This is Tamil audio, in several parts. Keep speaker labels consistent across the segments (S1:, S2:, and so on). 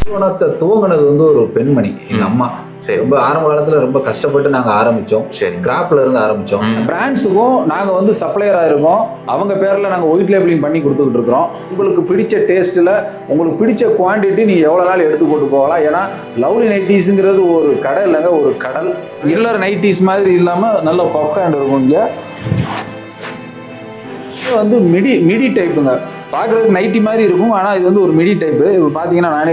S1: நிறுவனத்தை துவங்கினது வந்து ஒரு பெண்மணி, எங்க அம்மா. ரொம்ப ஆரம்ப காலத்துல ரொம்ப கஷ்டப்பட்டு நாங்க ஆரம்பிச்சோம். ஸ்கிராப்ல இருந்து ஆரம்பிச்சோம். பிராண்ட்ஸுக்கும் நாங்க வந்து சப்ளையரா இருக்கோம். அவங்க பேர்ல நாங்க ஒயிட் லேபிளிங் பண்ணி கொடுத்துக்கிட்டு இருக்கிறோம். உங்களுக்கு பிடிச்ச டேஸ்ட்ல உங்களுக்கு பிடிச்ச குவான்டிட்டி நீங்க எவ்வளவு நாள் எடுத்து போட்டு போகலாம். ஏன்னா லவ்லி நைட்டிஸ்ங்கிறது ஒரு கடை இல்லைங்க, ஒரு கடல். இல்லர் நைட்டிஸ் மாதிரி இல்லாம நல்ல பஃப் ஹேண்ட் இருக்கும். இங்க வந்து மிடி டைப்புங்க. பார்க்குறதுக்கு நைட்டி மாதிரி இருக்கும், ஆனால் இது வந்து ஒரு மிடி டைப்பு. இப்போ பார்த்தீங்கன்னா நானே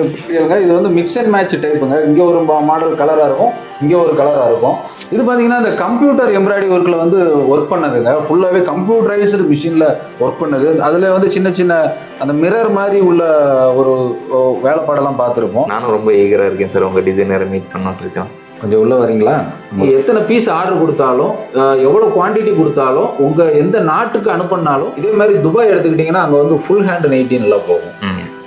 S1: இது வந்து மிக்ஸ் அண்ட் மேட்ச் டைப்புங்க. இங்கே ஒரு மாடல் கலராக இருக்கும், இங்கே ஒரு கலராக இருக்கும். இது பார்த்தீங்கன்னா இந்த கம்ப்யூட்டர் எம்ப்ராய்டரி ஒர்க்கில் வந்து ஒர்க் பண்ணதுங்க. ஃபுல்லாகவே கம்ப்யூட்டரைஸ்டு மிஷினில் ஒர்க் பண்ணது. அதில் வந்து சின்ன சின்ன அந்த மிரர் மாதிரி உள்ள ஒரு வேலைப்பாடெல்லாம் பார்த்துருப்போம்.
S2: நானும் ரொம்ப ஈகராக இருக்கேன் சார் உங்கள் டிசைனரை மீட் பண்ண சொல்லிட்டோம்.
S1: கொஞ்சம் உள்ள வரீங்களா? எத்தனை பீஸ் ஆர்டர் கொடுத்தாலும், எவ்வளோ குவான்டிட்டி கொடுத்தாலும், உங்கள் எந்த நாட்டுக்கு அனுப்பினாலும், இதே மாதிரி துபாய் எடுத்துக்கிட்டிங்கன்னா அங்கே வந்து ஃபுல் ஹேண்ட் நைட்டி நல்லா போகும்.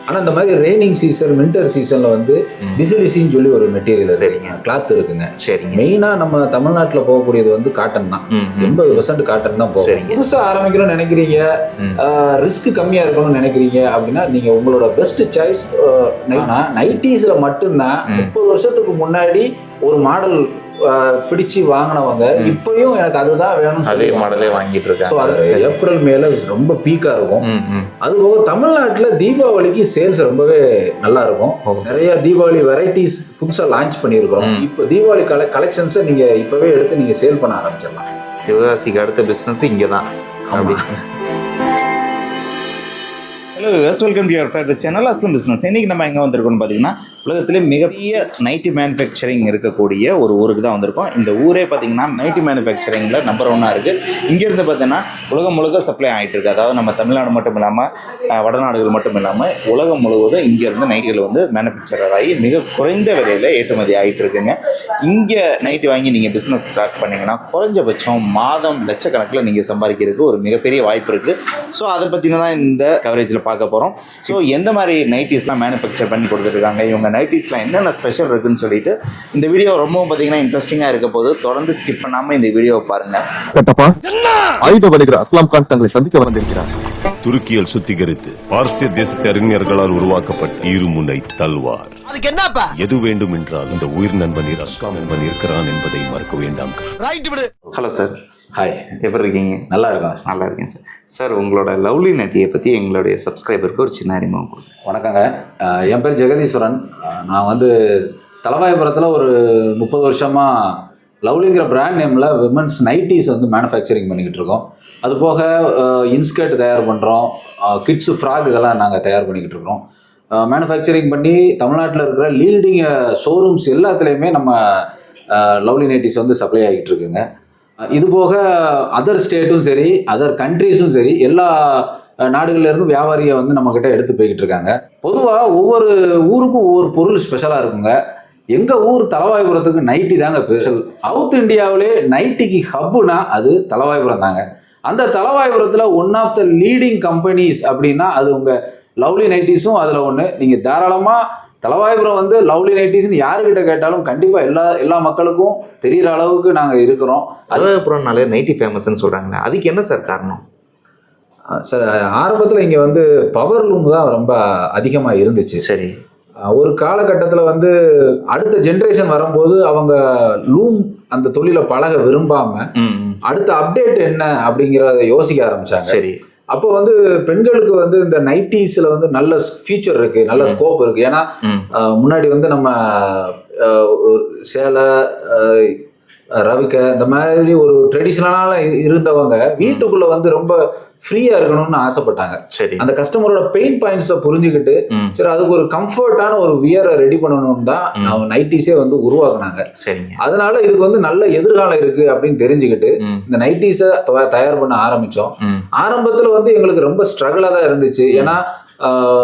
S1: ஆனால் இந்த மாதிரி ரெய்னிங் சீசன், வின்டர் சீசனில் வந்து டிசிலிசின்னு சொல்லி ஒரு மெட்டீரியல் இருக்குங்க, கிளாத் இருக்குங்க. சரி, மெயினாக நம்ம தமிழ்நாட்டில் போகக்கூடியது வந்து காட்டன் தான். 80% காட்டன் தான் போகும். புதுசாக ஆரம்பிக்கணும்னு நினைக்கிறீங்க, ரிஸ்க் கம்மியாக இருக்கணும்னு நினைக்கிறீங்க அப்படின்னா நீங்கள் உங்களோட பெஸ்ட் சாய்ஸ் நைட்டிஸில் மட்டும்தான். 30 வருஷத்துக்கு முன்னாடி ஒரு மாடல் பிடிச்சு வாங்கினவங்க இப்பயும் எனக்கு அதுதான் வேணும்,
S2: அதே மாடலே வாங்கிட்டு இருக்காங்க.
S1: அது ஏப்ரல் மேல ரொம்ப பீக்கா இருக்கும். அதுபோக தமிழ்நாட்டுல தீபாவளிக்கு சேல்ஸ் ரொம்பவே நல்லா இருக்கும். நிறைய தீபாவளி வெரைட்டிஸ் புதுசா லான்ச் பண்ணியிருக்கிறோம். இப்போ தீபாவளி கலெக்ஷன்ஸை நீங்க இப்பவே எடுத்து நீங்க சேல் பண்ண ஆரம்பிச்சிடலாம்.
S2: சிவகாசிக்கு அடுத்த பிசினஸ் இங்கதான். Hello, welcome to your favourite channel Aslam business. இன்றைக்கி நம்ம எங்கே வந்திருக்கோம்னு பார்த்தீங்கன்னா, உலகத்திலே மிகப்பெரிய நைட்டி மேனுஃபேக்சரிங் இருக்கக்கூடிய ஒரு ஊருக்கு தான் வந்திருக்கோம். இந்த ஊரே பார்த்தீங்கன்னா நைட்டி மேனுஃபேக்சரிங்கில் நம்பர் 1 இருக்குது. இங்கேருந்து பார்த்தீங்கன்னா உலகம் முழுக்க சப்ளை ஆகிட்டு இருக்குது. அதாவது நம்ம தமிழ்நாடு மட்டும் இல்லாமல் வடநாடுகள் மட்டும் இல்லாமல் உலகம் முழுவதும் இங்கேருந்து நைட்டிகள் வந்து மேனுஃபேக்சரர் ஆகி மிக குறைந்த விலையில் ஏற்றுமதி ஆகிட்டு இருக்குங்க. இங்கே நைட்டி வாங்கி நீங்கள் பிஸ்னஸ் ஸ்டார்ட் பண்ணிங்கன்னா குறைஞ்சபட்சம் மாதம் லட்சக்கணக்கில் நீங்கள் சம்பாதிக்கிறதுக்கு ஒரு மிகப்பெரிய வாய்ப்பு இருக்குது. ஸோ அதை பற்றின தான் இந்த கவரேஜில் பார்க்க போகிறோம். ஸோ எந்த மாதிரி நைட்டிஸ்லாம் மேனுஃபேக்சர் பண்ணி கொடுத்துருக்காங்க, இவங்க நைட்டிஸ்லாம் என்னென்ன ஸ்பெஷல் இருக்குன்னு சொல்லிட்டு இந்த வீடியோ ரொம்பவும் பார்த்தீங்கன்னா இன்ட்ரெஸ்டிங்காக இருக்க போது தொடர்ந்து ஸ்கிப் பண்ணாமல் இந்த வீடியோவை பாருங்கள்.
S3: ஆயுத வணிகர் அஸ்லாம் கான் தங்களை சந்திக்க வந்திருக்கிறார்.
S4: துருக்கியில் சுத்திகரித்து பார்சிய தேசத்து அறிஞர்களால் உருவாக்கப்பட்ட இருமுனை தல்வார். எது வேண்டும் என்றால் இந்த உயிர் நண்பன் அஸ்லாம் நண்பன் இருக்கிறான் என்பதை மறக்க வேண்டாம்.
S2: Hello sir.
S1: ஹாய்,
S2: எப்படி இருக்கீங்க?
S1: நல்லா இருக்கேன்.
S2: நல்லா இருக்கேன் சார். சார், உங்களோட லவ்லி நைட்டியை பற்றி எங்களுடைய சப்ஸ்கிரைபருக்கு ஒரு சின்ன அறிமுகம் கொடுங்க.
S1: வணக்கங்க, என் பேர் ஜெகதீஸ்வரன். நான் வந்து தலவாயபுரத்தில் ஒரு 30 வருஷமாக லவ்லிங்கிற பிராண்ட் நேமில் விமன்ஸ் நைட்டிஸ் வந்து மேனுஃபேக்சரிங் பண்ணிக்கிட்டு இருக்கோம். அது போக இன்ஸ்கர்ட் தயார் பண்ணுறோம், கிட்ஸு ஃப்ராக் இதெல்லாம் நாங்கள் தயார் பண்ணிக்கிட்டு இருக்கிறோம். மேனுஃபேக்சரிங் பண்ணி தமிழ்நாட்டில் இருக்கிற லீடிங் ஷோரூம்ஸ் எல்லாத்துலேயுமே நம்ம லவ்லி நைட்டிஸ் வந்து சப்ளை ஆகிட்டு இருக்குங்க. இது போக அதர் ஸ்டேட்டும் சரி, அதர் கண்ட்ரீஸும் சரி, எல்லா நாடுகள்லேருந்து வியாபாரியை வந்து நம்மக்கிட்ட எடுத்து போய்கிட்டு இருக்காங்க. பொதுவாக ஒவ்வொரு ஊருக்கும் ஒவ்வொரு பொருள் ஸ்பெஷலாக இருக்குங்க. எங்கள் ஊர் தலவாய்புரத்துக்கு நைட்டி தாங்க ஸ்பெஷல். சவுத் இந்தியாவிலே நைட்டிக்கு ஹப்புனா அது தலவாய்புரம் தாங்க. அந்த தலவாய்புரத்தில் one of the leading companies அப்படின்னா அது உங்கள் லவ்லி நைட்டிஸும் அதில் ஒன்று. நீங்கள் தாராளமாக தலவாய்புரம் வந்து லவ்லி நைட்டிஸ்ன்னு யாருக்கிட்ட கேட்டாலும் கண்டிப்பாக எல்லா மக்களுக்கும் தெரிகிற அளவுக்கு நாங்கள் இருக்கிறோம்.
S2: தலவாய்புரம்னாலே நைட்டி ஃபேமஸ்ன்னு சொல்கிறாங்க, அதுக்கு என்ன சார் காரணம்?
S1: சார், ஆரம்பத்தில் இங்கே வந்து பவர் லூம் தான் ரொம்ப அதிகமாக இருந்துச்சு.
S2: சரி,
S1: ஒரு காலகட்டத்தில் வந்து அடுத்த ஜென்ரேஷன் வரும்போது அவங்க லூம் அந்த தொழிலை பழக விரும்பாமல் அடுத்த அப்டேட் என்ன அப்படிங்கிறத யோசிக்க ஆரம்பிச்சாங்க.
S2: சரி,
S1: அப்போ வந்து பெண்களுக்கு வந்து இந்த நைட்டிஸ்ல வந்து நல்ல ஃபியூச்சர் இருக்கு, நல்ல ஸ்கோப் இருக்கு. ஏன்னா முன்னாடி வந்து நம்ம சேலை, ரவிக்க இந்த மாதிரி ஒரு ட்ரெடிஷ்னலான இருந்தவங்க வீட்டுக்குள்ள வந்து ரொம்ப ஃப்ரீயா இருக்கணும்னு ஆசைப்பட்டாங்க.
S2: சரி,
S1: அந்த கஸ்டமரோட பெயின் பாயிண்ட்ஸை புரிஞ்சுக்கிட்டு சரி அதுக்கு ஒரு கம்ஃபர்டான ஒரு வியரை ரெடி பண்ணணும் தான் நைட்டிஸே வந்து உருவாக்குனாங்க. அதனால இதுக்கு வந்து நல்ல எதிர்காலம் இருக்கு அப்படின்னு தெரிஞ்சுக்கிட்டு இந்த நைட்டிஸை தயார் பண்ண ஆரம்பிச்சோம். ஆரம்பத்துல வந்து எங்களுக்கு ரொம்ப ஸ்ட்ரகிளா தான் இருந்துச்சு. ஏன்னா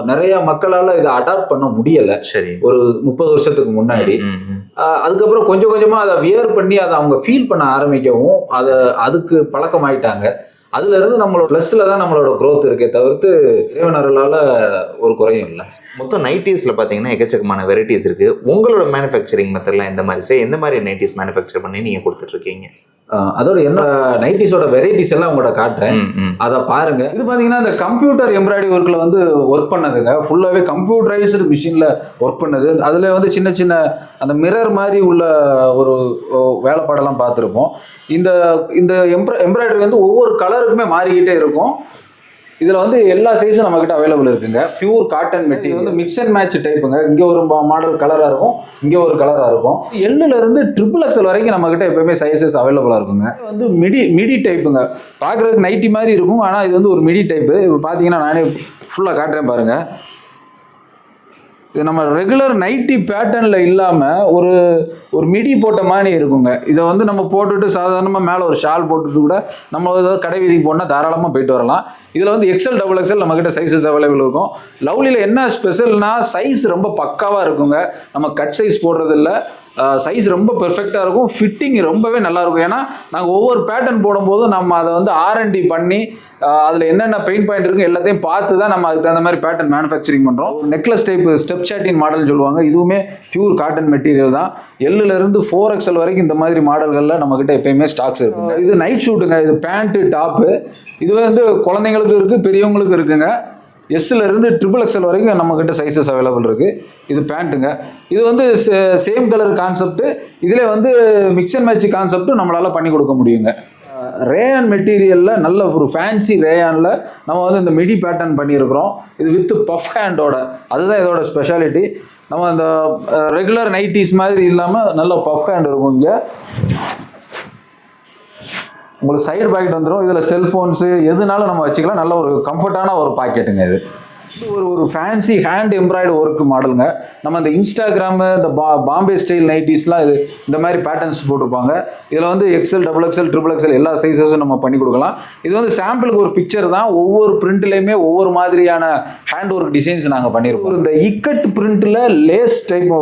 S1: நிறைய மக்களால இதை அடாப்ட் பண்ண முடியல.
S2: சரி,
S1: ஒரு 30 வருஷத்துக்கு முன்னாடி. அதுக்கப்புறம் கொஞ்சம் கொஞ்சமா அதை வியர் பண்ணி அதை அவங்க ஃபீல் பண்ண ஆரம்பிக்கவும் அதுக்கு பழக்கமாயிட்டாங்க. அதுல இருந்து நம்மளோட பிளஸ்ல தான் நம்மளோட growth இருக்கே தவிர்த்து இறைவனர்களால ஒரு குறையும் இல்லை.
S2: மொத்தம் நைட்டிஸ்ல பாத்தீங்கன்னா எக்கச்சக்கமான வெரைட்டிஸ் இருக்கு. உங்களோட மேனுஃபேக்சரிங் மெத்தட்லாம் எந்த மாதிரி சார், எந்த மாதிரி நைட்டிஸ் மேனுஃபேக்சர் பண்ணி நீங்க கொடுத்துட்டு இருக்கீங்க?
S1: அதோட என்ன நைட்டிஸோட வெரைட்டிஸ் எல்லாம் உங்கள்கிட்ட காட்டுறேன், அதை பாருங்க. இது பார்த்தீங்கன்னா இந்த கம்ப்யூட்டர் எம்ப்ராய்டரி ஒர்க்கில் வந்து ஒர்க் பண்ணதுங்க, ஃபுல்லாகவே கம்ப்யூட்டரைஸ்டு மிஷினில் ஒர்க் பண்ணது. அதில் வந்து சின்ன சின்ன அந்த மிரர் மாதிரி உள்ள ஒரு வேலைப்பாடெல்லாம் பார்த்துருப்போம். இந்த இந்த எம்ப்ராய்டரி வந்து ஒவ்வொரு கலருக்குமே மாறிக்கிட்டே இருக்கும். இதில் வந்து எல்லா சைஸும் நம்மக்கிட்ட அவைலபிள் இருக்குங்க. பியூர் காட்டன் மெட்டீரியல் வந்து மிக்ஸ் அண்ட் மேட்ச் டைப்புங்க. இங்கே ஒரு மாடல் கலராக இருக்கும், இங்கே ஒரு கலராக இருக்கும். எல்லுலேருந்து XXL வரைக்கும் நம்மக்கிட்ட எப்போயுமே சைஸஸ் அவைலபிளாக இருக்குங்க. இது வந்து மிடி டைப்புங்க. பார்க்குறதுக்கு நைட்டி மாதிரி இருக்கும், ஆனால் இது வந்து ஒரு மிடி டைப்பு. இப்போ பார்த்தீங்கன்னா நானே ஃபுல்லாக காட்டுறேன் பாருங்கள். இது நம்ம ரெகுலர் நைட்டி பேட்டர்னில் இல்லாமல் ஒரு மிடி போட்ட மாதிரி இருக்குங்க. இதை வந்து நம்ம போட்டுட்டு சாதாரணமாக மேலே ஒரு ஷால் போட்டுட்டு கூட நம்ம ஏதாவது கடை வீதிக்கு போனால் தாராளமாக போயிட்டு வரலாம். இதில் வந்து XL XXL நம்மக்கிட்ட சைஸஸ் அவைலபிள் இருக்கும். லவ்லியில் என்ன ஸ்பெஷல்னா சைஸ் ரொம்ப பக்காவாக இருக்குங்க. நம்ம கட் சைஸ் போடுறதில்ல, சைஸ் ரொம்ப பெர்ஃபெக்டாக இருக்கும். ஃபிட்டிங் ரொம்பவே நல்லாயிருக்கும். ஏன்னா நாங்கள் ஒவ்வொரு பேட்டர்ன் போடும்போது நம்ம அதை வந்து R&D பண்ணி அதில் என்னென்ன பெயின் பாயிண்ட் இருக்குது எல்லாத்தையும் பார்த்து தான் நம்ம அதுக்கு தகுந்த மாதிரி பேட்டர்ன் மேனுஃபேக்சரிங் பண்ணுறோம். நெக்லஸ் டைப் ஸ்டெப் சாட்டின் மாடல் சொல்லுவாங்க. இதுவுமே பியூர் காட்டன் மெட்டீரியல் தான். Lலேருந்து 4XL வரைக்கும் இந்த மாதிரி மாடல்களில் நம்மக்கிட்ட எப்பயுமே ஸ்டாக்ஸ் இருக்குங்க. இது நைட் ஷூட்டுங்க. இது பேண்ட்டு டாப்பு. இது வந்து குழந்தைங்களுக்கு இருக்குது, பெரியவங்களுக்கு இருக்குங்க. Sலேருந்து XXL வரைக்கும் நம்மக்கிட்ட சைஸஸ் அவைலபிள் இருக்குது. இது பேண்ட்டுங்க. இது வந்து சேம் கலர் கான்செப்ட்டு. இதில் வந்து மிக்ஸ் அண்ட் மேட்ச் கான்செப்ட்டும் நம்மளால் பண்ணி கொடுக்க முடியுங்க. ரேயான் மெட்டீரியலில் நல்ல ஒரு ஃபேன்சி ரேயானில் நம்ம வந்து இந்த மிடி பேட்டர்ன் பண்ணியிருக்கிறோம். இது வித் பஃப் ஹேண்டோட, அதுதான் இதோட ஸ்பெஷாலிட்டி. நம்ம அந்த ரெகுலர் நைட்டிஸ் மாதிரி இல்லாமல் நல்ல பஃப் ஹேண்ட் இருக்கும். இங்கே உங்களுக்கு சைடு பாக்கெட் வந்துடும். இதில் செல்ஃபோன்ஸு எதுனாலும் நம்ம வச்சுக்கலாம். நல்ல ஒரு கம்ஃபர்டான ஒரு பாக்கெட்டுங்க. இது ஒரு ஃபேன்சி ஹேண்ட் எம்ப்ராய்டு ஒர்க் மாடலுங்க. நம்ம இந்த இன்ஸ்டாகிராமு, இந்த பாம்பே ஸ்டைல் நைட்டிஸ்லாம் இது இந்த மாதிரி பேட்டர்ன்ஸ் போட்டிருப்பாங்க. இதில் வந்து XL XXL எல்லா சைஸஸும் நம்ம பண்ணி கொடுக்கலாம். இது வந்து சாம்பிளுக்கு ஒரு பிக்சர் தான். ஒவ்வொரு பிரிண்ட்லேயுமே ஒவ்வொரு மாதிரியான ஹேண்ட் ஒர்க் டிசைன்ஸ் நாங்கள் பண்ணியிருக்கோம். இந்த இக்கட் பிரிண்ட்டில் லேஸ் டைப்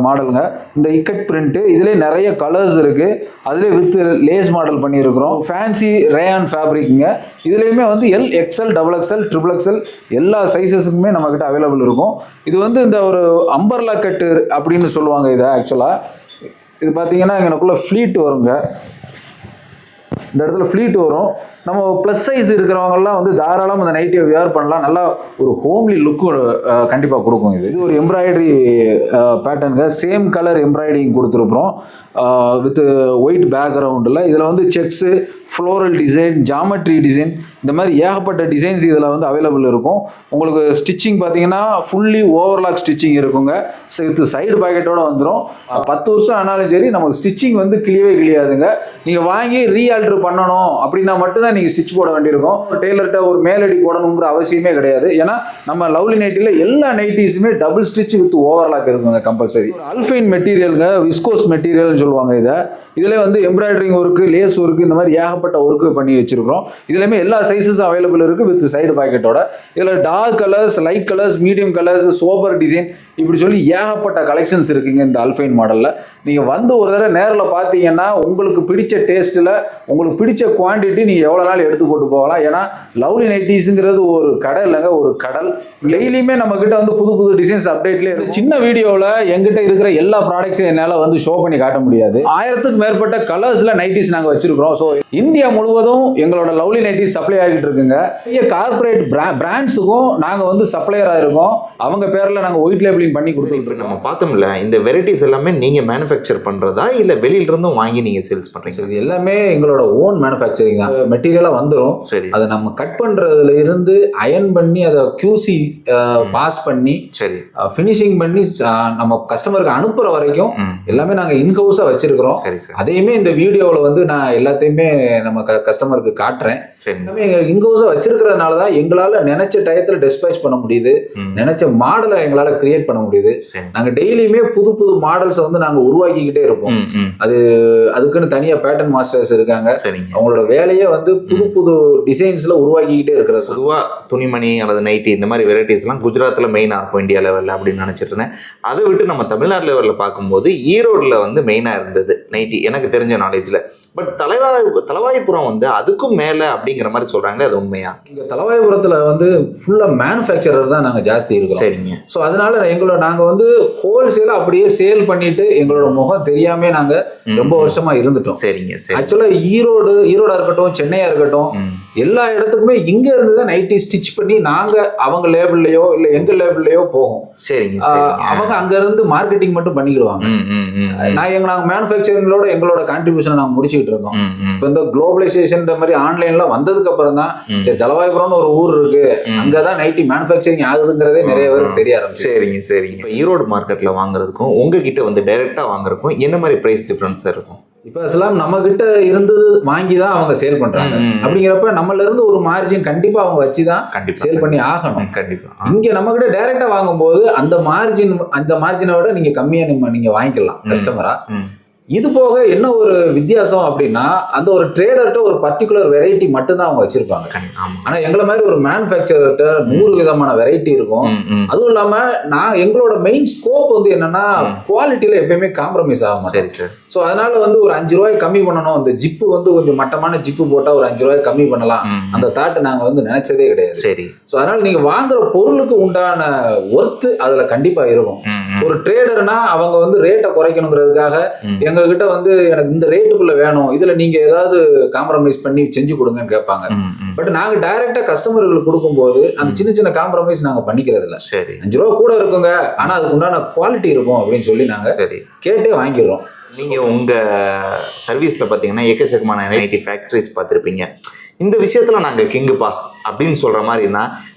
S1: மாடலுங்க. இந்த இக்கட் பிரிண்ட்டு இதிலே நிறைய கலர்ஸ் இருக்குது. அதிலே வித் லேஸ் மாடல் பண்ணியிருக்கிறோம். ஃபேன்சி ரேயான் ஃபேப்ரிக்குங்க. இதுலேயுமே வந்து XL XXL எல்லா சைஸஸுக்குமே நம்மக்கிட்ட அவைலபிள் இருக்கும். இது வந்து இந்த ஒரு அம்பர்லா கட்டு அப்படின்னு சொல்லுவாங்க. இதை ஆக்சுவலாக இது பார்த்தீங்கன்னா எனக்குள்ள ஃப்ளீட் வருங்க. இந்த இடத்துல ஃப்ளீட் வரும். நம்ம ப்ளஸ் சைஸ் இருக்கிறவங்கலாம் வந்து தாராளமாக இந்த நைட்டியை வியர் பண்ணலாம். நல்லா ஒரு ஹோம்லி லுக்கு கண்டிப்பாக கொடுக்கும். இது ஒரு எம்ப்ராய்டரி பேட்டர்னுங்க. சேம் கலர் எம்ப்ராய்டிங் கொடுத்துருக்குறோம் வித் ஒயிட் பேக்ரவுண்டில். இதில் வந்து sex, floral design, geometry design, இந்த மாதிரி ஏகப்பட்ட டிசைன்ஸ் இதில் வந்து அவைலபிள் இருக்கும். உங்களுக்கு ஸ்டிச்சிங் பார்த்தீங்கன்னா ஃபுல்லி ஓவர்லாக் ஸ்டிச்சிங் இருக்குங்க. வித் சைடு பாக்கெட்டோடு வந்துடும். 10 வருஷம் ஆனாலும் சரி நமக்கு ஸ்டிச்சிங் வந்து கிளியாதுங்க. நீங்கள் வாங்கி ரீஆல்ட்ரு பண்ணணும் அப்படின்னா மட்டும்தான் நீங்கள் ஸ்டிச் போட வேண்டியிருக்கும். டெய்லர்கிட்ட ஒரு மேலடி போடணுங்கிற அவசியமே கிடையாது. ஏன்னா நம்ம லவ்லி நைட்டியில் எல்லா நைட்டிஸுமே டபுள் ஸ்டிச் வித் ஓவர்லாக் இருக்குங்க கம்பல்சரி. ஒரு அல்ஃபைன் மெட்டீரியலுங்க, விஸ்கோஸ் மெட்டீரியல்னு சொல்லுவாங்க. இதில் வந்து எம்ப்ராய்டரிங் ஒர்க்கு, லேஸ் ஒர்க்கு, இந்த மாதிரி ஏகப்பட்ட ஒர்க்கு பண்ணி வச்சுருக்கிறோம். இதுலேயுமே எல்லா சைஸஸும் அவைலபிள் இருக்குது வித் சைடு பாக்கெட்டோட. இதில் dark colours, light colours, medium colours, sober design, இப்படி சொல்லி ஏகப்பட்ட கலெக்ஷன்ஸ் இருக்குங்க இந்த அல்ஃபைன் மாடலில். நீங்கள் வந்து ஒரு தடவை நேரில் பார்த்தீங்கன்னா உங்களுக்கு பிடிச்ச டேஸ்ட்டில் உங்களுக்கு பிடிச்ச குவான்டிட்டி நீங்கள் எவ்வளோ நாள் எடுத்து போட்டு போகலாம். ஏன்னா லவ்லி நைட்டிஸுங்கிறது ஒரு கடை இல்லைங்க, ஒரு கடல். டெய்லியுமே நம்மக்கிட்ட வந்து புது புது டிசைன்ஸ் அப்டேட்லேயே இருக்குது. சின்ன வீடியோவில் எங்கிட்ட இருக்கிற எல்லா ப்ராடக்ட்ஸையும் என்னால் வந்து ஷோ பண்ணி காட்ட முடியாது. 1000க்கு மேற்பட்ட கலர்ஸில் நைட்டிஸ் நாங்கள் வச்சுருக்கிறோம். ஸோ இந்தியா முழுவதும் எங்களோட லவ்லி நைட்டிஸ் சப்ளை ஆகிட்டு இருக்குங்க. பெரிய கார்பரேட் பிராண்ட்ஸுக்கும் நாங்கள் வந்து சப்ளையராக இருக்கோம். அவங்க பேரில் நாங்கள் ஒயிட் லேபிளிங் பண்ணி கொடுத்துட்டு இருக்கோம்.
S2: நம்ம பார்த்தோம்ல, இந்த வெரைட்டிஸ் எல்லாமே நீங்கள் மேனுஃபேக்சர் பண்ணுறதா இல்லை வெளியிலிருந்தும் வாங்கி நீங்கள் சேல்ஸ் பண்ணுறீங்க?
S1: இது எல்லாமே எங்களோட ஓன் மேனுஃபேக்சரிங் தான். மெட்டீரியலாக வந்துடும்.
S2: சரி.
S1: அதை நம்ம கட் பண்ணுறதுல இருந்து அயன் பண்ணி அதை QC பாஸ் பண்ணி
S2: சரி
S1: ஃபினிஷிங் பண்ணி நம்ம கஸ்டமருக்கு அனுப்புகிற வரைக்கும் எல்லாமே நாங்கள் இன்ஹவுஸாக வச்சுருக்கிறோம்.
S2: சரி சார்.
S1: அதையுமே இந்த வீடியோவில் வந்து நான் எல்லாத்தையுமே நம்ம கஸ்டமருக்கு காட்டுறேன்.
S2: சரி.
S1: எல்லாமே எங்கள் இன்ஹவுஸாக வச்சிருக்கிறதுனால தான் எங்களால் நினைச்ச டயத்தில் டிஸ்பேச் பண்ண முடியுது. நினைச்ச மாடலை எங்களால் கிரியேட் பண்ண முடியுது. நாங்கள் டெய்லியுமே புது புது மாடல்ஸை வந்து நாங்கள் உருவாக்கிக்கிட்டே இருப்போம். அதுக்குன்னு தனியாக பேட்டர்ன் மாஸ்டர்ஸ் இருக்காங்க. அவங்களோட வேலையே வந்து புது புது டிசைன்ஸ்ல உருவாக்கிக்கிட்டே இருக்கிறது.
S2: பொதுவாக துணிமணி அல்லது நைட்டி இந்த மாதிரி வெரைட்டிஸ்லாம் குஜராத்தில் மெயினாக இருக்கும் இந்தியா லெவலில் அப்படின்னு நினச்சிட்டு இருந்தேன். அதை விட்டு நம்ம தமிழ்நாடு லெவலில் பார்க்கும்போது ஈரோடில் வந்து மெயினாக இருந்தது நைட்டி எனக்கு தெரிஞ்ச நாலேஜில். பட் தலவாய்புரம் வந்து அதுக்கும் மேல அப்படிங்கிற மாதிரி சொல்றாங்களே, அது உண்மையா?
S1: இங்க தலவாய்புரத்துல வந்து ஃபுல்லா மேனுஃபேக்சரர் தான் நாங்க ஜாஸ்தி இருக்கோம்.
S2: சரிங்க.
S1: ஸோ அதனால நாங்க வந்து ஹோல்சேலா அப்படியே சேல் பண்ணிட்டு எங்களோட முகம் தெரியாம நாங்க ரொம்ப வருஷமா இருந்துட்டோம்.
S2: சரிங்க. சரி.
S1: ஆக்சுவலா ஈரோடா இருக்கட்டும், சென்னையா இருக்கட்டும், எல்லா இடத்துக்குமே இங்க இருந்து தான் நைட்டி ஸ்டிச் பண்ணி நாங்க அவங்க லேபிள்லயோ இல்ல எங்க லேபிள்லயோ போகும்.
S2: சரிங்க.
S1: அவங்க அங்க இருந்து மார்க்கெட்டிங் மட்டும் பண்ணிக்கிடுவாங்க. நாங்க மேனுஃபேக்சரிங்களோட எங்களோட கான்ட்ரிபியூஷனை நாங்க முடிச்சுக்கிட்டு இருந்தோம். இப்போ இந்த குளோபலைசேஷன் இந்த மாதிரி ஆன்லைன்ல வந்ததுக்கு அப்புறம் தான் சரி தலவாய்புரம்னு ஒரு ஊர் இருக்கு, அங்கதான் நைட்டி மேனுஃபேக்சரிங் ஆகுதுங்கிறதே நிறைய பேருக்கு தெரிய ஆரம்பிச்சு.
S2: சரிங்க. இப்போ ஈரோடு மார்க்கெட்ல வாங்குறதுக்கும் உங்ககிட்ட வந்து டைரக்டா வாங்குறதுக்கும் என்ன மாதிரி பிரைஸ் டிஃபரன்ஸ் இருக்கும்?
S1: இப்ப அஸ்லாம் நம்ம கிட்ட இருந்து வாங்கி தான் அவங்க சேல் பண்றாங்க. அப்படிங்கிறப்ப நம்மள இருந்து ஒரு மார்ஜின் கண்டிப்பா அவங்க வச்சுதான் சேல் பண்ணி ஆகணும்.
S2: கண்டிப்பா.
S1: இங்க நம்ம கிட்ட டைரக்டா வாங்கும்போது அந்த மார்ஜினை விட நீங்க கம்மியா நீங்க வாங்கிக்கலாம் கஸ்டமரா. இது போக என்ன ஒரு வித்தியாசம் அப்படின்னா, அந்த ஒரு ட்ரேடர்கிட்ட ஒரு பர்டிகுலர் வெரைட்டி மட்டும்தான் அவங்க வச்சிருப்பாங்க. ஆனா எங்களை மாதிரி ஒரு மேனுஃபேக்சரர்கிட்ட 100 விதமான வெரைட்டி இருக்கும். அதுவும் இல்லாம எங்களோட மெயின் ஸ்கோப் வந்து என்னன்னா, குவாலிட்டியில எப்பயுமே காம்ப்ரமைஸ் ஆக மாட்டேன். ஸோ அதனால வந்து ஒரு 5 ரூபாய் கம்மி பண்ணணும், அந்த ஜிப்பு வந்து கொஞ்சம் மட்டமான ஜிப்பு போட்டா ஒரு 5 ரூபாய் கம்மி பண்ணலாம், அந்த தாட் நாங்க வந்து நினைச்சதே கிடையாது.
S2: சரி.
S1: ஸோ அதனால நீங்க வாங்குற பொருளுக்கு உண்டான ஒர்த்து அதுல கண்டிப்பா இருக்கும். ஒரு ட்ரேடர்னா அவங்க வந்து ரேட்டை குறைக்கணுங்கிறதுக்காக எங்க கிட்ட வந்து எனக்கு இந்த ரேட்டுக்குள்ள வேணும், இதுல நீங்க ஏதாவது காம்ப்ரமைஸ் பண்ணி செஞ்சு கொடுங்கன்னு கேட்பாங்க. பட் நாங்க டைரக்டா கஸ்டமர்களுக்கு கொடுக்கும்போது அந்த சின்ன சின்ன காம்ப்ரமைஸ் நாங்க பண்ணிக்கிறது இல்ல. 5 ரூபா கூட இருக்குங்க, ஆனா அதுக்கு உண்டான குவாலிட்டி இருக்கும் அப்படின்னு சொல்லி நாங்க கேட்டே வாங்கிடுறோம்.
S2: நீங்க உங்க சர்வீஸ்ல பாத்தீங்கன்னா எக்கச்சக்கமான நைட்டி ஃபேக்டரிஸ் பார்த்திருப்பீங்க. இந்த விஷயத்துல நாங்க கிங்குப்பா அப்படின்னு சொல்ற மாதிரினா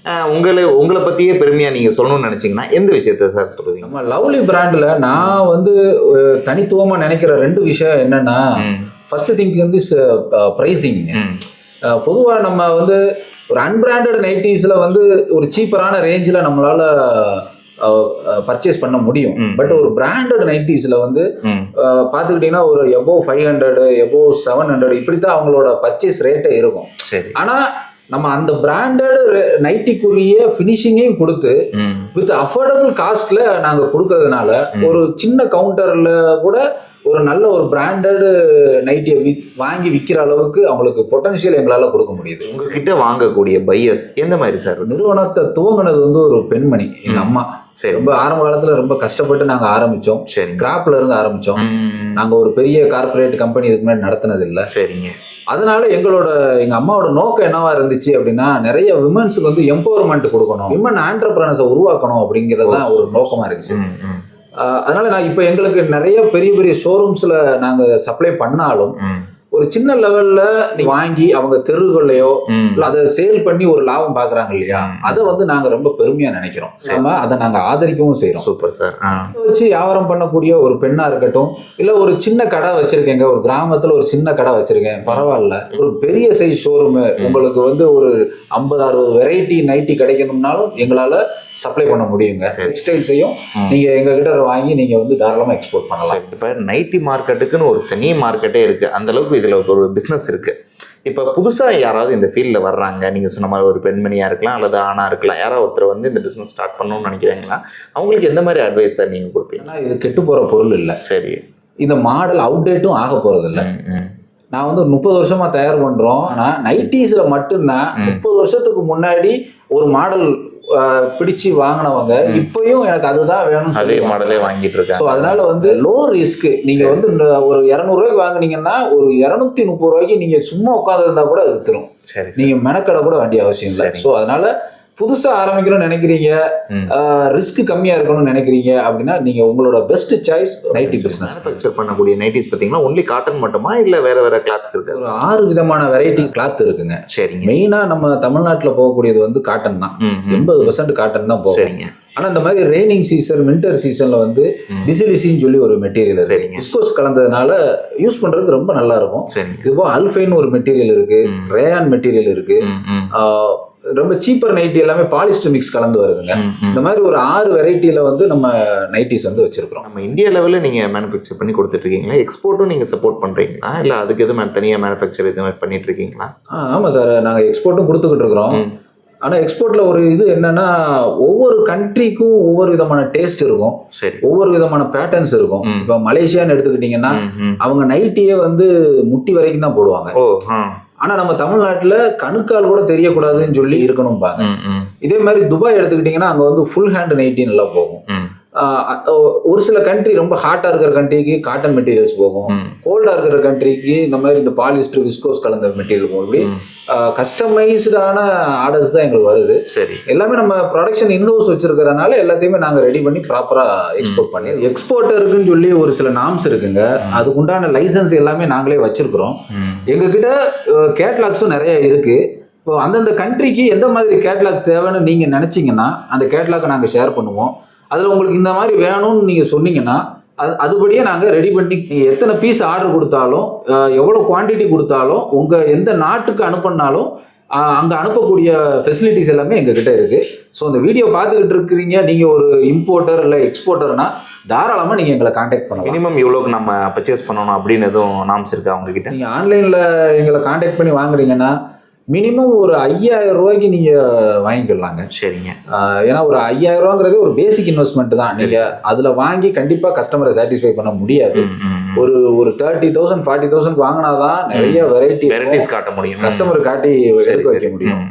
S2: உங்களை பத்தியே பெருமையா நீங்க சொல்லணும்னு நினைச்சீங்கன்னா எந்த விஷயத்த சார் சொல்லுவீங்க?
S1: நம்ம லவ்லி பிராண்ட்ல நான் வந்து தனித்துவமா நினைக்கிற 2 விஷயம் என்னன்னா, ஃபர்ஸ்ட் திங் வந்து பிரைசிங். பொதுவா நம்ம வந்து ஒரு அன்பிராண்டட் நைட்டிஸ்ல வந்து ஒரு சீப்பரான ரேஞ்சில் நம்மளால பர்ச்சேஸ் பண்ண முடியும். பட் ஒரு பிராண்டட் நைட்டிஸ்ல வந்து பாத்துக்கிட்டீங்கன்னா ஒரு எபோவ் 500 எபோவ் 700 இப்படித்தான் அவங்களோட பர்ச்சேஸ் ரேட்டே இருக்கும். ஆனா நம்ம அந்த பிராண்டட் நைட்டிக்குரிய ஃபினிஷிங்கையும் கொடுத்து வித் அஃபோர்டபுள் காஸ்ட்ல நாங்க கொடுக்கறதுனால ஒரு சின்ன கவுண்டர்ல கூட ஒரு நல்ல ஒரு பிராண்டட் நைட்டியை வாங்கி விற்கிற அளவுக்கு அவங்களுக்கு பொட்டன்ஷியல் எங்களால கொடுக்க முடியுது.
S2: உங்ககிட்ட வாங்கக்கூடிய பையர்ஸ் எந்த மாதிரி சார்?
S1: நிறுவனத்தை துவங்கினது வந்து ஒரு பெண்மணி, எங்க அம்மா. ரொம்ப ஆரம்ப காலத்துல ரொம்ப கஷ்டப்பட்டு நாங்க ஆரம்பிச்சோம். ஸ்கிராப்ல இருந்து ஆரம்பிச்சோம். நாங்க ஒரு பெரிய கார்பரேட் கம்பெனி இதுக்கு முன்னாடி நடத்தினது இல்லை.
S2: சரிங்க.
S1: அதனால எங்க அம்மாவோட நோக்கம் என்னவா இருந்துச்சு அப்படின்னா, நிறைய விமன்ஸுக்கு வந்து எம்பவர்மெண்ட் கொடுக்கணும், விமன் ஆண்டர்பிரனர்ஸை உருவாக்கணும் அப்படிங்கிறது தான் ஒரு நோக்கமா இருந்துச்சு. அதனால நான் இப்போ எங்களுக்கு நிறைய பெரிய பெரிய ஷோரூம்ஸ்ல நாங்க சப்ளை பண்ணாலும் ஒரு சின்ன லெவல்ல வாங்கி அவங்க தெருவுகளையோ அதை சேல் பண்ணி ஒரு லாபம் பாக்குறாங்க இல்லையா, அதை வந்து நாங்க ரொம்ப பெருமையா நினைக்கிறோம். அதை நாங்க ஆதரிக்கவும் செய்யறோம்.
S2: Super sir.
S1: வச்சு வியாபாரம் பண்ணக்கூடிய ஒரு பெண்ணா இருக்கட்டும், இல்ல ஒரு சின்ன கடை வச்சிருக்கேங்க, ஒரு கிராமத்துல ஒரு சின்ன கடை வச்சிருக்கேன், பரவாயில்ல, ஒரு பெரிய சைஸ் ஷோரூம் உங்களுக்கு வந்து ஒரு 50-60 வெரைட்டி நைட்டி கிடைக்கணும்னாலும் எங்களால சப்ளை பண்ண முடியுங்க. டெக்ஸ்டைல்ஸையும் நீங்க எங்க கிட்ட வாங்கி நீங்க வந்து தாராளமா எக்ஸ்போர்ட் பண்ணலாம்.
S2: இப்ப நைட்டி மார்க்கெட்டுக்குன்னு ஒரு தனி மார்க்கெட்டே இருக்கு, அந்த அளவுக்கு இதுல ஒரு பிசினஸ் இருக்கு. இப்ப புதுசா யாராவது இந்த ஃபீல்ட்ல வர்றாங்க, நீங்க சொன்ன மாதிரி ஒரு பெண்மணியா இருக்கலாம் அல்லது ஆணா இருக்கலாம், யாராவது ஒருத்தர் வந்து இந்த பிசினஸ் ஸ்டார்ட் பண்ணணும்னு நினைக்கிறாங்களா, அவங்களுக்கு எந்த மாதிரி அட்வைஸ் சார் நீங்க கொடுப்பீங்க?
S1: இது கெட்டு போற பொருள் இல்லை.
S2: சரி.
S1: இந்த மாடல் அவுடேட்டும் ஆக போறது இல்லை. நான் வந்து 30 வருஷமா தயார் பண்றோம். ஆனா நைட்டிஸ்ல மட்டும்தான் 30 வருஷத்துக்கு முன்னாடி ஒரு மாடல் பிடிச்சு வாங்கினவங்க இப்பயும் எனக்கு அதுதான் வேணும்
S2: அதே மாடலே வாங்கிட்டு இருக்காங்க.
S1: ஸோ அதனால வந்து லோ ரிஸ்க். நீங்க வந்து ஒரு 200 ரூபாய்க்கு வாங்கினீங்கன்னா ஒரு 230 ரூபாய்க்கு நீங்க சும்மா உட்கார்ந்து இருந்தா கூட அது வித்துரும். நீங்க மெனக்கடை கூட வேண்டிய அவசியம் இல்லை. ஸோ அதனால புதுசா ஆரம்பிக்கணும்னு நினைக்கிறீங்க, ரிஸ்க் கம்மியா இருக்கணும்னு நினைக்கிறீங்க அப்படின்னா நீங்க உங்களோட best choice nighty business.
S2: Manufacture பண்ணக்கூடிய நைட்டிஸ் பாத்தீங்கன்னா ஒன்லி காட்டன் மட்டுமா இல்ல வேற வேற கிளாத்ஸ் இருக்கு?
S1: ஒரு 6 விதமான வெரைட்டி கிளாத் இருக்குங்க.
S2: சரி.
S1: மெயினா நம்ம தமிழ்நாட்டுல போகக்கூடியது வந்து காட்டன் தான். 80% காட்டன் தான் போகும். ஆனா இந்த மாதிரி ரெய்னிங் சீசன், வின்டர் சீசன்ல வந்து டிசிலிசின்னு சொல்லி ஒரு மெட்டீரியல் இருக்கு. விஸ்கோஸ் கலந்ததுனால யூஸ் பண்றதுக்கு ரொம்ப நல்லா இருக்கும். இதுபோல் அல்ஃபைன் ஒரு மெட்டீரியல் இருக்கு, ரேயான் மெட்டீரியல் இருக்கு, ரொம்ப சீப்பர் நைட்டி எல்லாமே பாலிஸ்டர் மிக்ஸ் கலந்து வருதுங்க. இந்த மாதிரி ஒரு 6 வெரைட்டியில வந்து நம்ம நைட்டிஸ் வந்து வச்சிருக்கிறோம்.
S2: நம்ம இந்தியா லெவலில் நீங்க மேனுஃபேக்சர் பண்ணி கொடுத்துட்டு இருக்கீங்களா? எக்ஸ்போர்ட்டும் நீங்க சப்போர்ட் பண்றீங்களா இல்ல அதுக்கு எதுவும் தனியாக மேனுஃபேக்சர் எதுவும் பண்ணிட்டு இருக்கீங்களா?
S1: ஆமா சார், நாங்க எக்ஸ்போர்ட்டும் கொடுத்துக்கிட்டு இருக்கிறோம். ஆனா எக்ஸ்போர்ட்ல ஒரு இது என்னன்னா, ஒவ்வொரு கண்ட்ரிக்கும் ஒவ்வொரு விதமான டேஸ்ட் இருக்கும்,
S2: சரி.
S1: ஒவ்வொரு விதமான பேட்டர்ன்ஸ் இருக்கும்.
S2: ம்.
S1: இப்ப மலேசியான்னு எடுத்துக்கிட்டீங்கன்னா
S2: ம்.
S1: அவங்க நைட்டியே வந்து முட்டி வரைக்கும் தான் போடுவாங்க.
S2: ஓ.
S1: ஆனா நம்ம தமிழ்நாட்டுல கணுக்கால் கூட தெரியக்கூடாதுன்னு சொல்லி இருக்கணும்பாங்க.
S2: ம்.
S1: இதே மாதிரி துபாய் எடுத்துக்கிட்டீங்கன்னா அங்க வந்து ஃபுல் ஹேண்ட் நைட்டி நல்லா போகும்.
S2: ம்.
S1: ஒரு சில கண்ட்ரி ரொம்ப ஹாட்டா இருக்கிற கண்ட்ரிக்கு காட்டன் மெட்டீரியல்ஸ் போகும்,
S2: ம்.
S1: கோல்டா இருக்கிற கண்ட்ரிக்கு இந்த மாதிரி இந்த பாலிஸ்டர் விஸ்கோஸ் கலந்த மெட்டீரியல் போகும். இப்படி கஸ்டமைஸ்டான ஆர்டர்ஸ் தான் எங்களுக்கு வருது.
S2: சரி.
S1: எல்லாமே நம்ம ப்ரொடக்ஷன் இன்ஹவுஸ் வச்சிருக்கிறனால எல்லாத்தையுமே நாங்க ரெடி பண்ணி ப்ராப்பரா எக்ஸ்போர்ட் பண்ணி, எக்ஸ்போர்ட்டருக்குன்னு சொல்லி ஒரு சில நார்ம்ஸ் இருக்குங்க. அதுக்கு உண்டான லைசன்ஸ் எல்லாமே நாங்களே வச்சிருக்கிறோம். எங்ககிட்ட கேட்லாக்ஸும் நிறைய இருக்கு. இப்போ அந்தந்த கண்ட்ரிக்கு எந்த மாதிரி கேட்லாக் தேவைன்னு நீங்க நினைச்சீங்கன்னா அந்த கேட்லாக்கை நாங்க ஷேர் பண்ணுவோம். அதுல உங்களுக்கு இந்த மாதிரி வேணும்னு நீங்க சொன்னீங்கன்னா அதுபடியே நாங்க ரெடி பண்ணி, நீங்க எத்தனை பீஸ் ஆர்டர் கொடுத்தாலும், எவ்வளவு குவான்டிட்டி கொடுத்தாலும், உங்க எந்த நாட்டுக்கு அனுப்பினாலும் அங்க அனுப்பக்கூடிய ஃபெசிலிட்டிஸ் எல்லாமே எங்க கிட்ட இருக்கு. ஸோ இந்த வீடியோ பார்த்துக்கிட்டு இருக்கிறீங்க, நீங்க ஒரு இம்போர்ட்டர் இல்லை எக்ஸ்போர்ட்டர்னா தாராளமா நீங்க எங்களை கான்டாக்ட் பண்ணலாம்.
S2: மினிமம் இவ்வளோக்கு நம்ம பர்ச்சேஸ் பண்ணணும் அப்படின்னு எதுவும் நாம்ஸ் இருக்கா உங்ககிட்ட?
S1: நீங்க ஆன்லைன்ல எங்களை கான்டாக்ட் பண்ணி வாங்குறீங்கன்னா மினிமம் ஒரு 5000 ரூபாய்க்கு நீங்க வாங்கிக்கலாங்க.
S2: சரிங்க.
S1: ஏன்னா ஒரு 5000 ரூபாங்கிறது ஒரு பேசிக் இன்வெஸ்ட்மெண்ட் தான். நீங்க அதுல வாங்கி கண்டிப்பா கஸ்டமரை சாட்டிஸ்ஃபை பண்ண முடியாது. ஒரு 30,000 40,000 வாங்கினாதான் நிறைய வெரைட்டிஸ்
S2: காட்ட முடியும்,
S1: கஸ்டமர் காட்டி எடுக்க வைக்க முடியும்.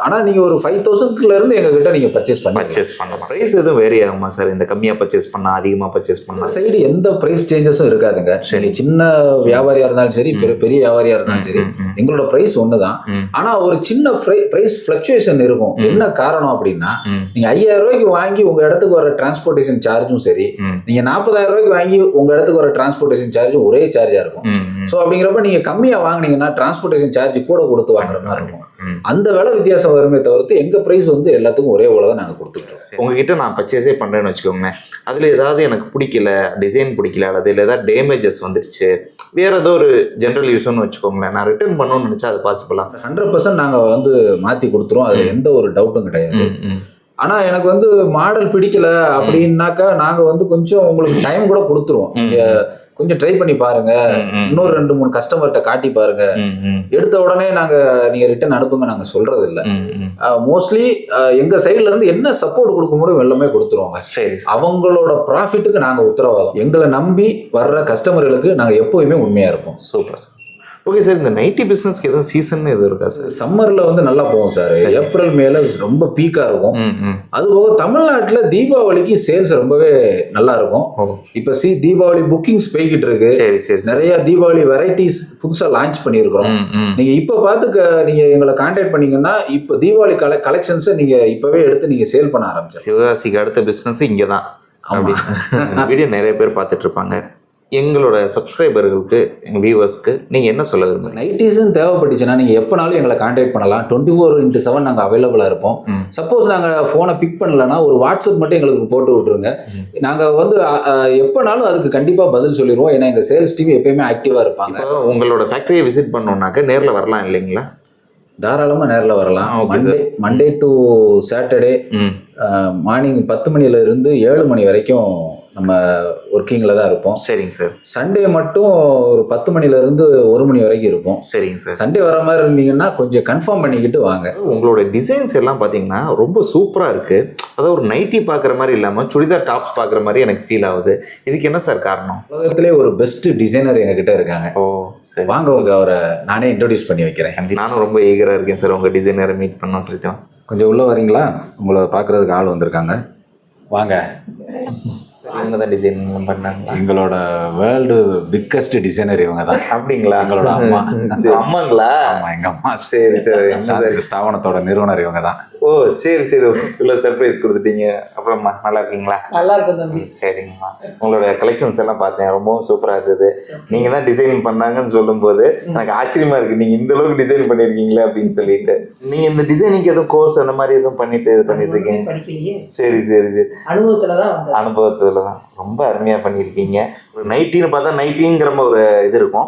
S1: ஆனா நீங்க ஒரு 5,000ல இருந்து எங்க கிட்ட நீங்க பர்ச்சேஸ்
S2: பண்ணலாம். பிரைஸ் எதுவும் வேரி ஆகுமா சார்? இந்த கம்மியா பர்ச்சேஸ் பண்ணா அதிகமா பர்ச்சேஸ் பண்ணா
S1: சைடு எந்த பிரைஸ் சேஞ்சஸும் இருக்காதுங்க. சரி, சின்ன வியாபாரியா இருந்தாலும் சரி, பெரிய வியாபாரியா இருந்தாலும் சரி, எங்களோட பிரைஸ் ஒண்ணுதான். ஆனா ஒரு சின்ன பிரைஸ் பிளக்சுவேஷன் இருக்கும். என்ன காரணம் அப்படின்னா, நீங்க 5000 ரூபாய்க்கு வாங்கி உங்க இடத்துக்கு வர டிரான்ஸ்போர்டேஷன் சார்ஜும் சரி, நீங்க 40,000 ரூபாய்க்கு வாங்கி உங்க இடத்துக்கு வர டிரான்ஸ்போர்டேஷன் சார்ஜும் ஒரே சார்ஜா இருக்கும். ஸோ அப்படிங்கிறப்ப நீங்க கம்மியா வாங்கினீங்கன்னா டிரான்ஸ்போர்டேஷன் சார்ஜ் கூட கொடுத்து வாங்குற மாதிரி இருக்கும். அந்த வேலை வித்தியாசம் வருமே தவிர்த்து எங்க பிரைஸ் வந்து எல்லாத்துக்கும் ஒரே போல தான் நாங்க கொடுத்துருக்கோம்.
S2: உங்ககிட்ட நான் பர்ச்சேஸே பண்றேன்னு வச்சுக்கோங்க, அதுல ஏதாவது எனக்கு பிடிக்கல, டிசைன் பிடிக்கல, அல்லது இல்லை ஏதாவது டேமேஜஸ் வந்துடுச்சு, வேற ஏதோ ஒரு ஜென்ரல் யூஸ்னு வச்சுக்கோங்களேன், நான் ரிட்டர்ன் பண்ணணும்னு நினைச்சா அது பாசிபிளா?
S1: 100% நாங்க வந்து மாத்தி கொடுத்துருவோம். அதுல எந்த ஒரு டவுட்டும் கிடையாது. ஆனா எனக்கு வந்து மாடல் பிடிக்கல அப்படின்னாக்கா நாங்க வந்து கொஞ்சம் உங்களுக்கு டைம் கூட கொடுத்துருவோம். நீங்க கொஞ்சம் ட்ரை பண்ணி பாருங்க, இன்னொரு 2-3 கஸ்டமர்கிட்ட காட்டி பாருங்க, எடுத்த உடனே நீங்க ரிட்டர்ன் அனுப்புங்க நாங்க சொல்றது இல்ல. மோஸ்ட்லி எங்க சைட்ல இருந்து என்ன சப்போர்ட் கொடுக்க முடியும் எல்லாமே கொடுத்துருவாங்க. சரி, அவங்களோட ப்ராஃபிட்டுக்கு நாங்க உத்தரவாதம். எங்களை நம்பி வர்ற கஸ்டமர்களுக்கு நாங்க எப்போயுமே உண்மையா இருப்போம்.
S2: Super sir. ஓகே சார், இந்த நைட்டி பிஸ்னஸ்க்கு எதுவும் சீசன் எதுவும் இருக்கா சார்?
S1: சம்மர்ல வந்து நல்லா போகும் சார். ஏப்ரல் மேல ரொம்ப பீக்கா இருக்கும். அது போக தமிழ்நாட்டுல தீபாவளிக்கு சேல்ஸ் ரொம்பவே நல்லா இருக்கும். இப்ப தீபாவளி புக்கிங்ஸ் போய்கிட்டு இருக்கு. நிறைய தீபாவளி வெரைட்டிஸ் புதுசா லான்ச் பண்ணிருக்கிறோம். நீங்க இப்ப பார்த்து நீங்க எங்களை கான்டாக்ட் பண்ணீங்கன்னா இப்ப தீபாவளி கலெக்ஷன்ஸ் நீங்க இப்பவே எடுத்து நீங்க சேல் பண்ண ஆரம்பிச்சு.
S2: சிவகாசிக்கு அடுத்த பிசினஸ் இங்கதான். வீடியோ நிறைய பேர் பார்த்துட்டு இருப்பாங்க. எங்களோட சப்ஸ்கிரைபர்களுக்கு, எங்கள் வியூவர்ஸ்க்கு நீங்கள் என்ன சொல்ல விரும்புகிறீங்க?
S1: நைட்டிஸும் தேவைப்பட்டுச்சுன்னா நீங்கள் எப்போனாலும் எங்களை கான்டாக்ட் பண்ணலாம். 24x7 நாங்கள் அவைலபிளாக இருப்போம். சப்போஸ் நாங்கள் ஃபோனை பிக் பண்ணலன்னா ஒரு வாட்ஸ்அப் மட்டும் எங்களுக்கு போட்டு விட்ருங்க. நாங்கள் வந்து எப்போனாலும் அதுக்கு கண்டிப்பாக பதில் சொல்லிடுவோம். ஏன்னா எங்கள் சேல்ஸ் டீம் எப்பயுமே ஆக்டிவாக இருப்பாங்க.
S2: உங்களோட ஃபேக்ட்ரியை விசிட் பண்ணோம்னாக்க நேரில் வரலாம் இல்லைங்களா?
S1: தாராளமாக நேரில் வரலாம். மண்டே டு சாட்டர்டே மார்னிங் 10 மணிலேருந்து 7 மணி வரைக்கும் நம்ம ஒர்க்கிங்கில் தான் இருப்போம்.
S2: சரிங்க சார்.
S1: சண்டே மட்டும் ஒரு 10 மணிலேருந்து 1 மணி வரைக்கும் இருப்போம்.
S2: சரிங்க சார்.
S1: சண்டே வர மாதிரி இருந்தீங்கன்னா கொஞ்சம் கன்ஃபார்ம் பண்ணிக்கிட்டு வாங்க.
S2: உங்களோட டிசைன்ஸ் எல்லாம் பார்த்தீங்கன்னா ரொம்ப சூப்பராக இருக்குது. அதாவது ஒரு நைட்டி பார்க்குற மாதிரி இல்லாமல் சுடிதார் டாப்ஸ் பார்க்குற மாதிரி எனக்கு ஃபீல் ஆகுது. இதுக்கு என்ன சார் காரணம்?
S1: உலகத்திலே ஒரு பெஸ்ட் டிசைனர் எங்ககிட்ட இருக்காங்க.
S2: ஓ சரி,
S1: வாங்க அவரை நானே இன்ட்ரோடியூஸ் பண்ணி வைக்கிறேன்.
S2: நானும் ரொம்ப ஈகராக இருக்கேன் சார் உங்கள் டிசைனரை மீட் பண்ணோம் சொல்லிட்டு.
S1: கொஞ்சம் உள்ளே வரீங்களா? உங்களை பார்க்குறதுக்கு ஆள் வந்திருக்காங்க, வாங்க.
S2: இவங்க தான் டிசைன் பண்ணாங்க.
S1: எங்களோட வேர்ல்டு பிக்கஸ்ட் டிசைனர் இவங்க தான்.
S2: அப்படிங்களா?
S1: எங்களோட அம்மா.
S2: அம்மாங்களா?
S1: ஆமா, எங்க அம்மா.
S2: சரி சரி.
S1: ஸ்தாபனத்தோட நிறுவனர் இவங்க தான்.
S2: ஓ சரி சரி. இவ்வளோ சர்ப்ரைஸ் கொடுத்துட்டீங்க. அப்புறம்மா நல்லா இருக்கீங்களா?
S5: நல்லா இருக்கும் தம்பி.
S2: சரிங்கம்மா. உங்களோட கலெக்ஷன்ஸ் எல்லாம் பார்த்தேன், ரொம்பவும் சூப்பராக இருந்தது. நீங்கள் தான் டிசைன் பண்ணாங்கன்னு சொல்லும்போது எனக்கு ஆச்சரியமா இருக்குது. நீங்கள் இந்த அளவுக்கு டிசைன் பண்ணியிருக்கீங்களே அப்படின்னு சொல்லிட்டு. நீங்கள் இந்த டிசைனிங்க்கு எதுவும் கோர்ஸ் அந்த மாதிரி எதுவும் பண்ணிட்டு இது பண்ணிட்டு இருக்கீங்க?
S5: படிக்கலையே.
S2: சரி சரி சரி.
S5: அனுபவத்தில் தான் வந்து.
S2: அனுபவத்தில் அவ்வளோதான். ரொம்ப அருமையாக பண்ணியிருக்கீங்க. ஒரு நைட்டின்னு பார்த்தா நைட்டிங்கிற ஒரு இது இருக்கும்.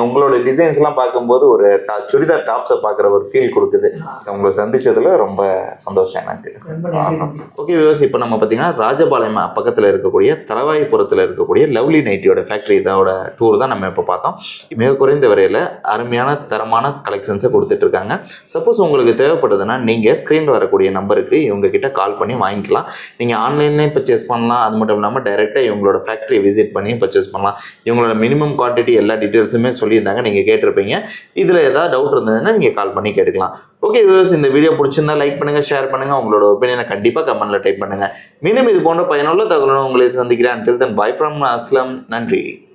S2: உங்களோட டிசைன்ஸ்லாம் பார்க்கும்போது ஒரு சுடிதார் டாப்ஸை பார்க்குற ஒரு ஃபீல் கொடுக்குது. உங்களை சந்திச்சதுல ரொம்ப சந்தோஷம் எனக்கு. ஓகே வியூவர்ஸ், இப்போ நம்ம பார்த்தீங்கன்னா ராஜபாளையம் பக்கத்தில் இருக்கக்கூடிய தலவாய்புரத்தில் இருக்கக்கூடிய லவ்லி நைட்டியோட ஃபேக்ட்ரி இதோட டூர் தான் நம்ம இப்போ பார்த்தோம். மிக குறைந்த விலையில் அருமையான தரமான கலெக்ஷன்ஸை கொடுத்துட்ருக்காங்க. சப்போஸ் உங்களுக்கு தேவைப்படுதுன்னா நீங்கள் ஸ்க்ரீனில் வரக்கூடிய நம்பருக்கு இவங்ககிட்ட கால் பண்ணி வாங்கிக்கலாம். நீங்கள் ஆன்லைன்லேயே பர்ச்சேஸ் பண்ணலாம். அது மட்டும் இல்லாமல் டைரெக்டாக இவங்களோட ஃபேக்ட்ரி விசிட் பண்ணி பர்ச்சேஸ் பண்ணலாம். இவங்களோட மினிமம் குவான்டிட்டி எல்லா டீட்டெயில்ஸுமே சொல்லியிருந்தாங்க, நீங்கள் கேட்டிருப்பீங்க. இதில் ஏதாவது டவுட் இருந்ததுன்னா நீங்கள் கால் பண்ணி கேட்டுக்கலாம். ஓகே வியூவர்ஸ், இந்த வீடியோ பிடிச்சிருந்தா லைக் பண்ணுங்கள், ஷேர் பண்ணுங்கள், உங்களோட ஒப்பீனியனை கண்டிப்பாக கமெண்ட்டில் டைப் பண்ணுங்கள். மீண்டும் இது போன்ற பயனுள்ள தகவலுடன் உங்களை சந்திக்கிறேன். Until then, bye from Aslam. நன்றி.